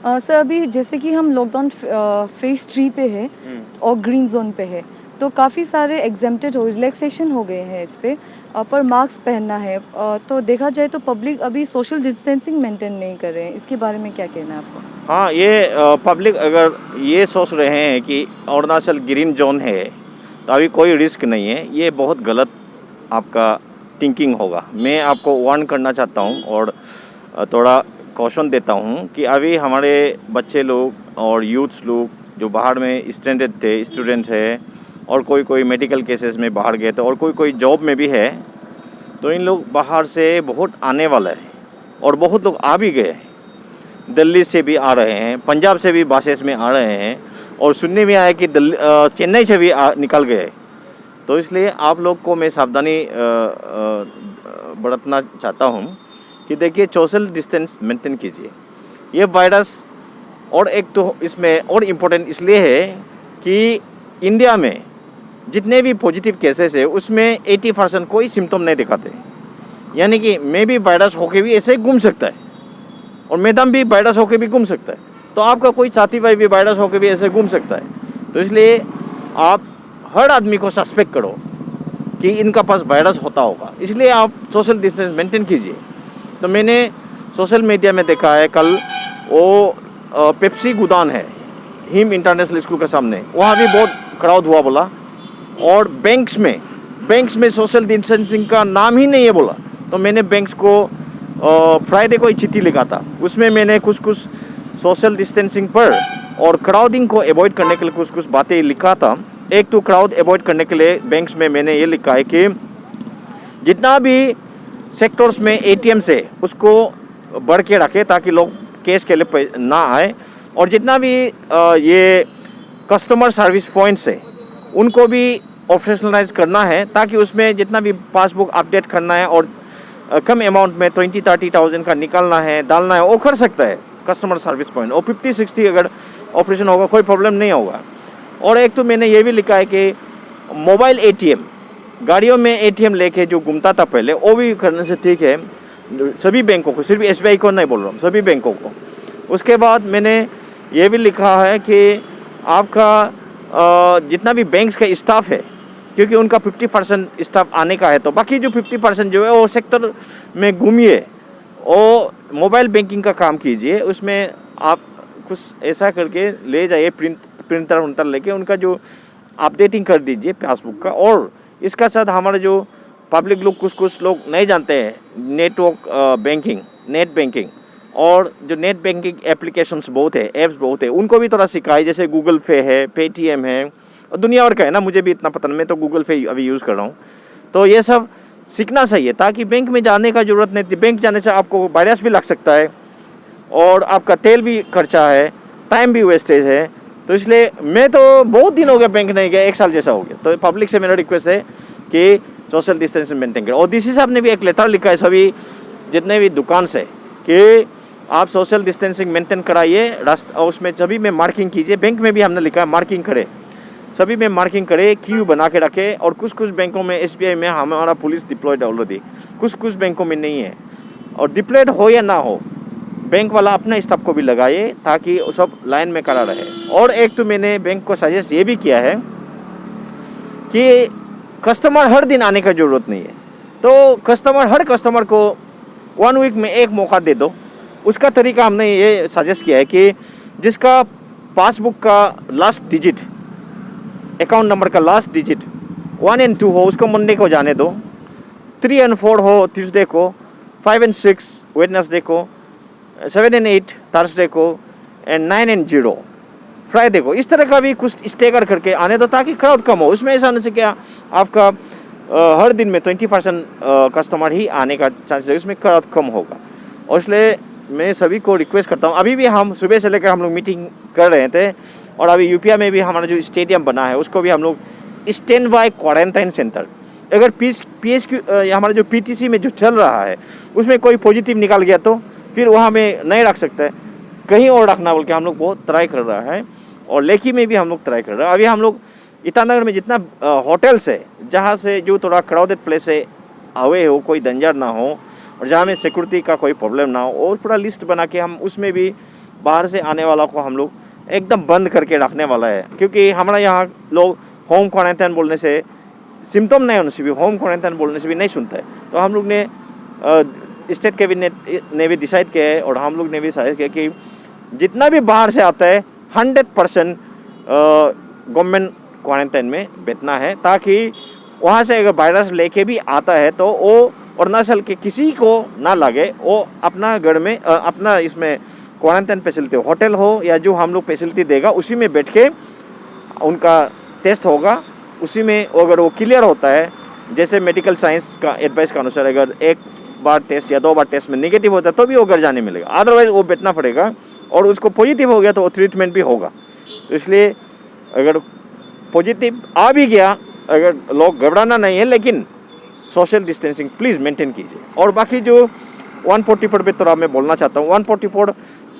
Sir अभी जैसे कि हम लॉकडाउन फेज 3 पे है और ग्रीन जोन पे है, तो काफ़ी सारे एग्जेम्प्टेड हो रिलैक्सेशन हो गए हैं इस पे, पर मास्क पहनना है। तो देखा जाए तो पब्लिक अभी सोशल डिस्टेंसिंग मेंटेन नहीं कर रहे हैं, इसके बारे में क्या कहना है आपको? हाँ, ये पब्लिक अगर ये सोच रहे हैं कि अरुणाचल ग्रीन जोन है तो अभी कोई रिस्क नहीं है, ये बहुत गलत आपका थिंकिंग होगा। मैं आपको वार्न करना चाहता हूँ और थोड़ा कॉशन देता हूँ कि अभी हमारे बच्चे लोग और यूथ्स लोग जो बाहर में स्टैंडर्ड थे, स्टूडेंट है, और कोई मेडिकल केसेस में बाहर गए थे और कोई जॉब में भी है, तो इन लोग बाहर से बहुत आने वाला है और बहुत लोग आ भी गए हैं। दिल्ली से भी आ रहे हैं, पंजाब से भी बसेस में आ रहे हैं, और सुनने में आया कि चेन्नई से भी निकल गए। तो इसलिए आप लोग को मैं सावधानी बरतना चाहता हूँ कि देखिए, सोशल डिस्टेंस मेंटेन कीजिए। ये वायरस, और एक तो इसमें और इम्पोर्टेंट इसलिए है कि इंडिया में जितने भी पॉजिटिव केसेस है उसमें 80% कोई सिम्टम नहीं दिखाते। यानी कि मैं भी वायरस होके भी ऐसे घूम सकता है और मैडम भी वायरस होके भी घूम सकता है, तो आपका कोई साथी भाई भी वायरस होके भी ऐसे घूम सकता है। तो इसलिए आप हर आदमी को सस्पेक्ट करो कि इनका पास वायरस होता होगा, इसलिए आप सोशल डिस्टेंस मेंटेन कीजिए। तो मैंने सोशल मीडिया में देखा है, कल वो पेप्सी गोदान है हिम इंटरनेशनल स्कूल के सामने, वहाँ भी बहुत क्राउड हुआ बोला। और बैंक्स में सोशल डिस्टेंसिंग का नाम ही नहीं है बोला। तो मैंने बैंक्स को फ्राइडे को एक चिट्ठी लिखा था, उसमें मैंने कुछ सोशल डिस्टेंसिंग पर और क्राउडिंग को अवॉइड करने के लिए कुछ बातें लिखा था। एक तो क्राउड अवॉइड करने के लिए बैंक्स में मैंने ये लिखा है कि जितना भी सेक्टर्स में एटीएम से उसको बढ़ के रखे ताकि लोग कैश के लिए ना आए, और जितना भी ये कस्टमर सर्विस पॉइंट्स है उनको भी ऑपरेशनलाइज करना है, ताकि उसमें जितना भी पासबुक अपडेट करना है और कम अमाउंट में 20-30,000 का निकालना है, डालना है, वो कर सकता है कस्टमर सर्विस पॉइंट। और 50-60 अगर ऑपरेशन होगा कोई प्रॉब्लम नहीं होगा। और एक तो मैंने ये भी लिखा है कि मोबाइल एटीएम, गाड़ियों में एटीएम लेके जो घूमता था पहले, वो भी करने से ठीक है सभी बैंकों को, सिर्फ एसबीआई को नहीं बोल रहा हूँ, सभी बैंकों को। उसके बाद मैंने ये भी लिखा है कि आपका जितना भी बैंक्स का स्टाफ है, क्योंकि उनका 50% स्टाफ आने का है, तो बाकी जो 50% जो है वो सेक्टर में घूमिए, वो मोबाइल बैंकिंग का काम कीजिए। उसमें आप कुछ ऐसा करके ले जाइए, प्रिंटर लेके उनका जो अपडेटिंग कर दीजिए पासबुक का। और इसका साथ हमारे जो पब्लिक लोग कुछ लोग नहीं जानते हैं नेटवर्क बैंकिंग, नेट बैंकिंग, और जो नेट बैंकिंग एप्लीकेशंस बहुत है, ऐप्स बहुत है, उनको भी थोड़ा सिखाए। जैसे गूगल पे है, पेटीएम है, और दुनिया भर का है ना, मुझे भी इतना पता नहीं, मैं तो गूगल पे अभी यूज़ कर रहा हूँ। तो ये सब सीखना चाहिए ताकि बैंक में जाने का ज़रूरत नहीं थी। बैंक जाने से आपको वायरस भी लग सकता है और आपका तेल भी खर्चा है, टाइम भी वेस्टेज है। तो इसलिए मैं तो बहुत दिन हो गया बैंक नहीं गया, 1 साल जैसा हो गया। तो पब्लिक से मेरा रिक्वेस्ट है कि सोशल डिस्टेंसिंग मेंटेन करें। और डीसी साहब ने भी एक लेटर लिखा है सभी जितने भी दुकान से कि आप सोशल डिस्टेंसिंग मेंटेन कराइए, रास्ता उसमें सभी में मार्किंग कीजिए। बैंक में भी हमने लिखा है मार्किंग करें, सभी में मार्किंग करे, क्यू बना के रखे। और कुछ बैंकों में, एसबीआई में हमारा पुलिस डिप्लॉयड ऑलरेडी, कुछ बैंकों में नहीं है। और डिप्लॉयड हो या ना हो, बैंक वाला अपना स्टाफ को भी लगाए ताकि सब लाइन में खड़ा रहे। और एक तो मैंने बैंक को सजेस्ट ये भी किया है कि कस्टमर हर दिन आने का ज़रूरत नहीं है, तो हर कस्टमर को 1 वीक में एक मौका दे दो। उसका तरीका हमने ये सजेस्ट किया है कि जिसका पासबुक का लास्ट डिजिट, अकाउंट नंबर का लास्ट डिजिट 1 और 2 हो, उसको मंडे को जाने दो, 3 और 4 हो ट्यूसडे को, 5 और 6 वेडनेसडे को, 7 और 8 थर्सडे को, एंड 9 और 0 फ्राइडे को। इस तरह का भी कुछ स्टेगर करके आने दो ताकि क्राउड कम हो। उसमें ऐसा होने से क्या आपका हर दिन में 20% कस्टमर ही आने का चांसेस है, उसमें क्राउड कम होगा। और इसलिए मैं सभी को रिक्वेस्ट करता हूँ, अभी भी हम सुबह से लेकर हम लोग मीटिंग कर रहे थे, और अभी यूपीआ में भी हमारा जो स्टेडियम बना है उसको भी हम लोग स्टैंड बाय क्वारंटाइन सेंटर, अगर PSQ हमारा जो PTC में जो चल रहा है उसमें कोई पॉजिटिव निकल गया तो फिर वहाँ में नहीं रख सकते, कहीं और रखना बोल के हम लोग बहुत ट्राई कर रहा है। और लेखी में भी हम लोग ट्राई कर रहे हैं। अभी हम लोग ईटानगर में जितना होटल्स है जहाँ से जो थोड़ा क्राउडेड प्लेस है, अवे हो, कोई डेंजर ना हो, और जहाँ में सिक्योरिटी का कोई प्रॉब्लम ना हो, और पूरा लिस्ट बना के हम उसमें भी बाहर से आने वाला को हम लोग एकदम बंद करके रखने वाला है, क्योंकि हमारा यहाँ लोग होम क्वारंटाइन बोलने से, सिम्टम नहीं होने से भी, होम क्वारंटाइन बोलने से भी नहीं सुनता है। तो हम लोग ने स्टेट कैबिनेट ने भी डिसाइड किया है और हम लोग ने भी डिसाइड किया कि जितना भी बाहर से आता है 100% गवर्नमेंट क्वारंटाइन में बैठना है, ताकि वहाँ से अगर वायरस लेके भी आता है तो वो अरुणाचल के किसी को ना लगे। वो अपना घर में अपना इसमें क्वारंटाइन फैसिलिटी, होटल हो या जो हम लोग फैसिलिटी देगा उसी में बैठ के उनका टेस्ट होगा। उसी में अगर वो क्लियर होता है, जैसे मेडिकल साइंस का एडवाइस के अनुसार अगर एक बार टेस्ट या 2 बार टेस्ट में नेगेटिव होता है तो भी वो घर जाने मिलेगा, अदरवाइज वो बैठना पड़ेगा। और उसको पॉजिटिव हो गया तो वो ट्रीटमेंट भी होगा। तो इसलिए अगर पॉजिटिव आ भी गया, अगर लोग घबराना नहीं है, लेकिन सोशल डिस्टेंसिंग प्लीज़ मेंटेन कीजिए। और बाकी जो 144 पे थोड़ा मैं बोलना चाहता हूँ, 144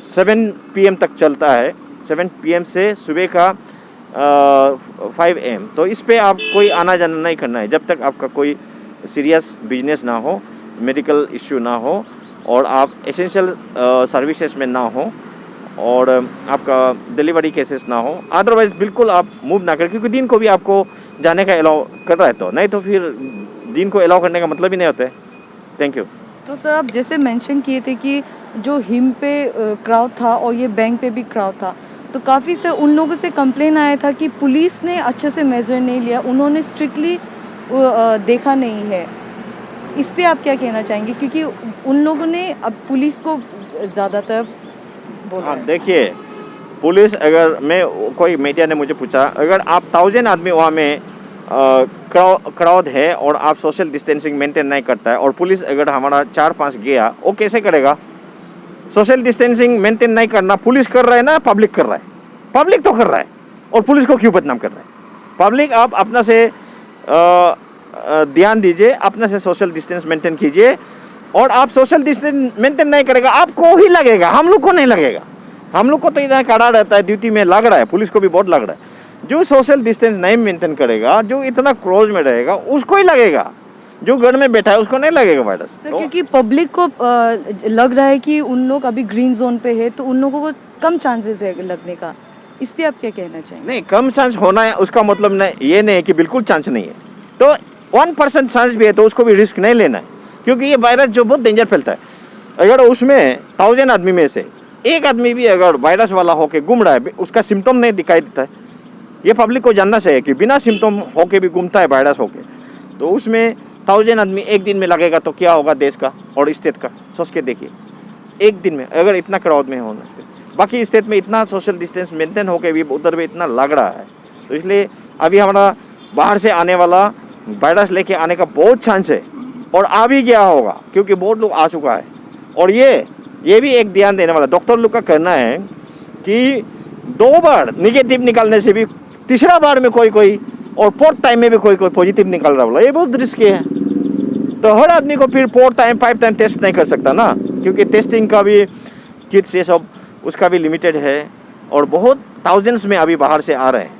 7 PM तक चलता है, 7 PM से सुबह का 5 AM। तो इस पे आप कोई आना जाना नहीं करना है जब तक आपका कोई सीरियस बिजनेस ना हो, मेडिकल इश्यू ना हो और आप एसेंशियल सर्विसेज में ना हो और आपका डिलीवरी केसेस ना हो। अदरवाइज बिल्कुल आप मूव ना करें, क्योंकि दिन को भी आपको जाने का अलाउ कर रहा है, तो नहीं तो फिर दिन को अलाउ करने का मतलब ही नहीं होता है। Thank you. तो सर आप जैसे मेंशन किए थे कि जो हिम पे क्राउड था और ये बैंक पे भी क्राउड था, तो काफ़ी सर उन लोगों से कंप्लेन आया था कि पुलिस ने अच्छे से मेजर नहीं लिया, उन्होंने स्ट्रिक्टली देखा नहीं है। इस पे आप क्या कहना चाहेंगे, क्योंकि उन लोगों ने अब पुलिस को ज़्यादातर बोला हाँ है। देखिए, पुलिस अगर मैं कोई मीडिया ने मुझे पूछा अगर आप 1000 आदमी वहाँ में क्राउड है और आप सोशल डिस्टेंसिंग मेंटेन नहीं करता है और पुलिस अगर हमारा 4-5 गया, वो कैसे करेगा? सोशल डिस्टेंसिंग मेंटेन नहीं करना पुलिस कर रहा है ना पब्लिक कर रहा है? पब्लिक तो कर रहा है, और पुलिस को क्यों बदनाम कर रहा है? पब्लिक आप अपना से ध्यान दीजिए, अपने से सोशल डिस्टेंस मेंटेन कीजिए। और आप सोशल डिस्टेंस मेंटेन नहीं करेगा, आपको ही लगेगा, हम लोग को नहीं लगेगा। हम लोग को तो इधर खड़ा रहता है, ड्यूटी में लग रहा है, पुलिस को भी बहुत लग रहा है। जो सोशल डिस्टेंस नहीं मेंटेन करेगा, जो इतना क्लोज में रहेगा, उसको ही लगेगा। जो घर में बैठा है उसको नहीं लगेगा वायरस। सर क्योंकि पब्लिक को लग रहा है कि उन लोग अभी ग्रीन जोन पे है, तो उन लोगों को कम चांसेस है लगने का। इस पे आप क्या कहना चाहेंगे? नहीं, कम चांस होना है उसका मतलब नहीं ये नहीं है कि बिल्कुल चांस नहीं है। तो 1% चांस भी है तो उसको भी रिस्क नहीं लेना है, क्योंकि ये वायरस जो बहुत डेंजर फैलता है। अगर उसमें 1000 आदमी में से एक आदमी भी अगर वायरस वाला होके घूम रहा है, उसका सिम्टम नहीं दिखाई देता है, ये पब्लिक को जानना चाहिए कि बिना सिम्टम होके भी घूमता है वायरस होके, तो उसमें 1000 आदमी एक दिन में लगेगा तो क्या होगा देश का और स्टेट का? सोच के देखिए, एक दिन में अगर इतना क्राउड में होना, बाकी स्टेट में इतना सोशल डिस्टेंस मेंटेन होके भी उधर भी इतना लग रहा है। तो इसलिए अभी हमारा बाहर से आने वाला वायरस लेके आने का बहुत चांस है और आ भी गया होगा, क्योंकि बहुत लोग आ चुका है। और ये भी एक ध्यान देने वाला डॉक्टर लोग का कहना है कि 2 बार निगेटिव निकालने से भी तीसरा बार में कोई और 4th टाइम में भी कोई पॉजिटिव निकल रहा बोला, ये बहुत रिस्की है। तो हर आदमी को फिर 4 टाइम 5 टाइम टेस्ट नहीं कर सकता ना, क्योंकि टेस्टिंग का भी किट्स ये सब उसका भी लिमिटेड है और बहुत थाउजेंड्स में अभी बाहर से आ रहे हैं।